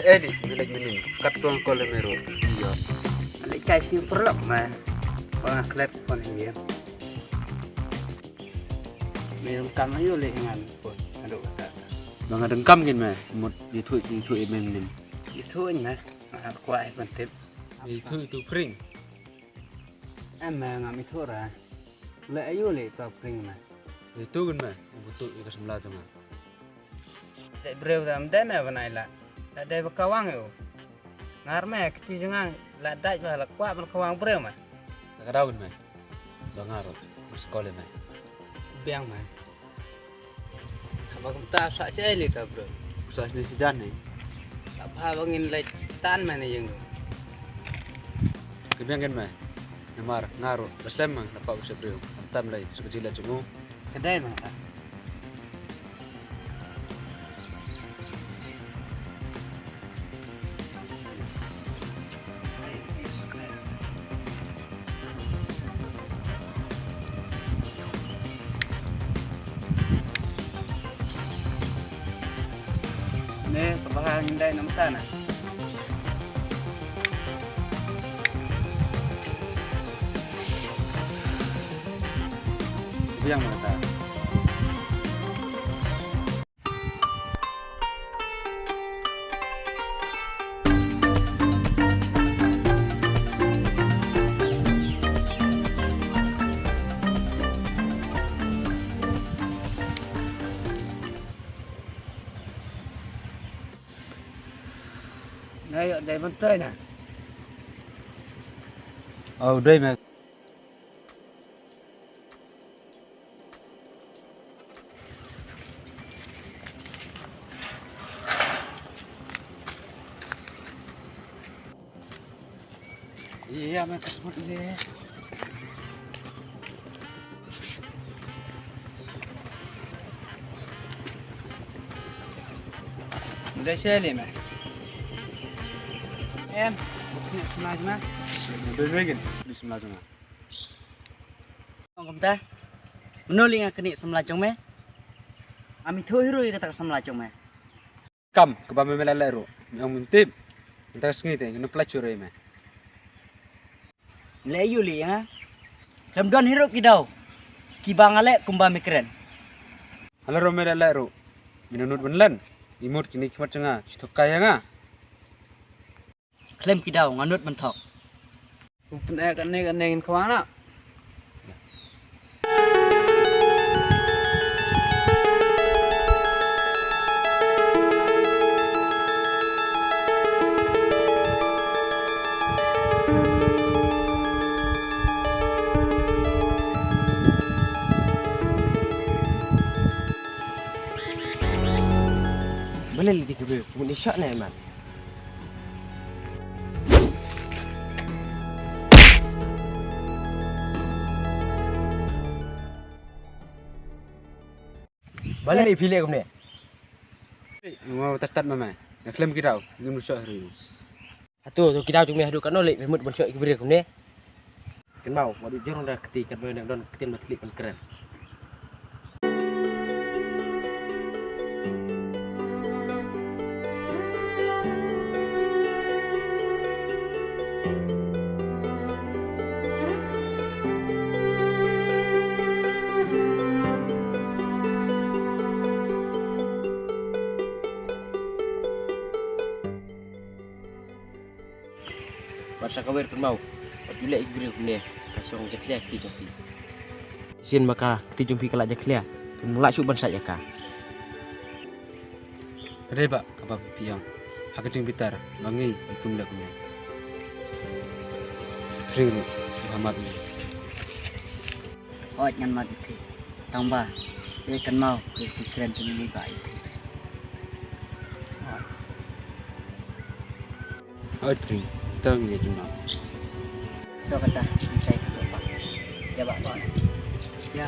Edit milik menin kat tuang kolemero. Iya. Alik kasi perlok mah. Orang klep pun dia. Minum kam ayo le ngan pun. Aduh kata. Bang dengkam gin mah. Mut itu menin. Itu nya. Kuat pentip. Itu pring. Emang ngam itu ora. Le ayo le to pring mah. Itu kan mah. Betul itu sebelah tu mah. Dek brew dam dai mah banai la. Tak ada berkawang yo. Ngar mah keti jangan la dai bah la kuat berkawang brew mah. Tak ada kan mah. Bang Arok sekolah mah. Biang mah. Abang tak sak sekali ta bro. Usah sini sejan ni. Tak apa bangin le tan mana yang. Kebiang kan mah. Namar ngaro. Bestem mah dapat usah bro. Antam lagi sekecil aja mu. Kedai mah. Ni kebahan dai nama sana. Kebiang mana tak? Đây đây vẫn tươi nè. Đây mah. Iya, mah kesebut ni. Đây xe liền mày. Em, sebelah mana? Berbagai di sebelah sana. Ông ta menuling ang kini semlajong me ami thoiroi kata semlajong me Kam kebama melalero. Yang mintip. Entah sengit ni, kena pelacur ni mah. le yuli ha lam don hiro kidau ki bangale kumba mikren Halo Romero melalero. Minunut benlen. Imut kini kimat cenga. Citokai nga. klem kidau nganut menthok Pun kan ni ke mana? boleh li dikubur mun isyak na man boleh li pilih kum ni Mau testat mama. Nak klaim kirau. Ngim nusak hari. atu tu kidau jung ni hadu kan oleh mut bon syok kibir kum ni ken mau mau dijorong dah keti kan boleh don ketin matlik kan keren Masa kawir pun mau. Bila igri punya kasong jaklia ti jumpi. Sin maka ti jumpi kala jaklia. Mulak syuk ban saja ka. Reba kabab piang. Hak cing bitar. Bangi ikum lakunya. Ring Muhammad ni. Oi ngan ma ti. Tamba. Ye kan mau ke keren tu ni bai. Oi ring. Tang ya cuma. Do kata saya tu pak. Ya pak. Ya.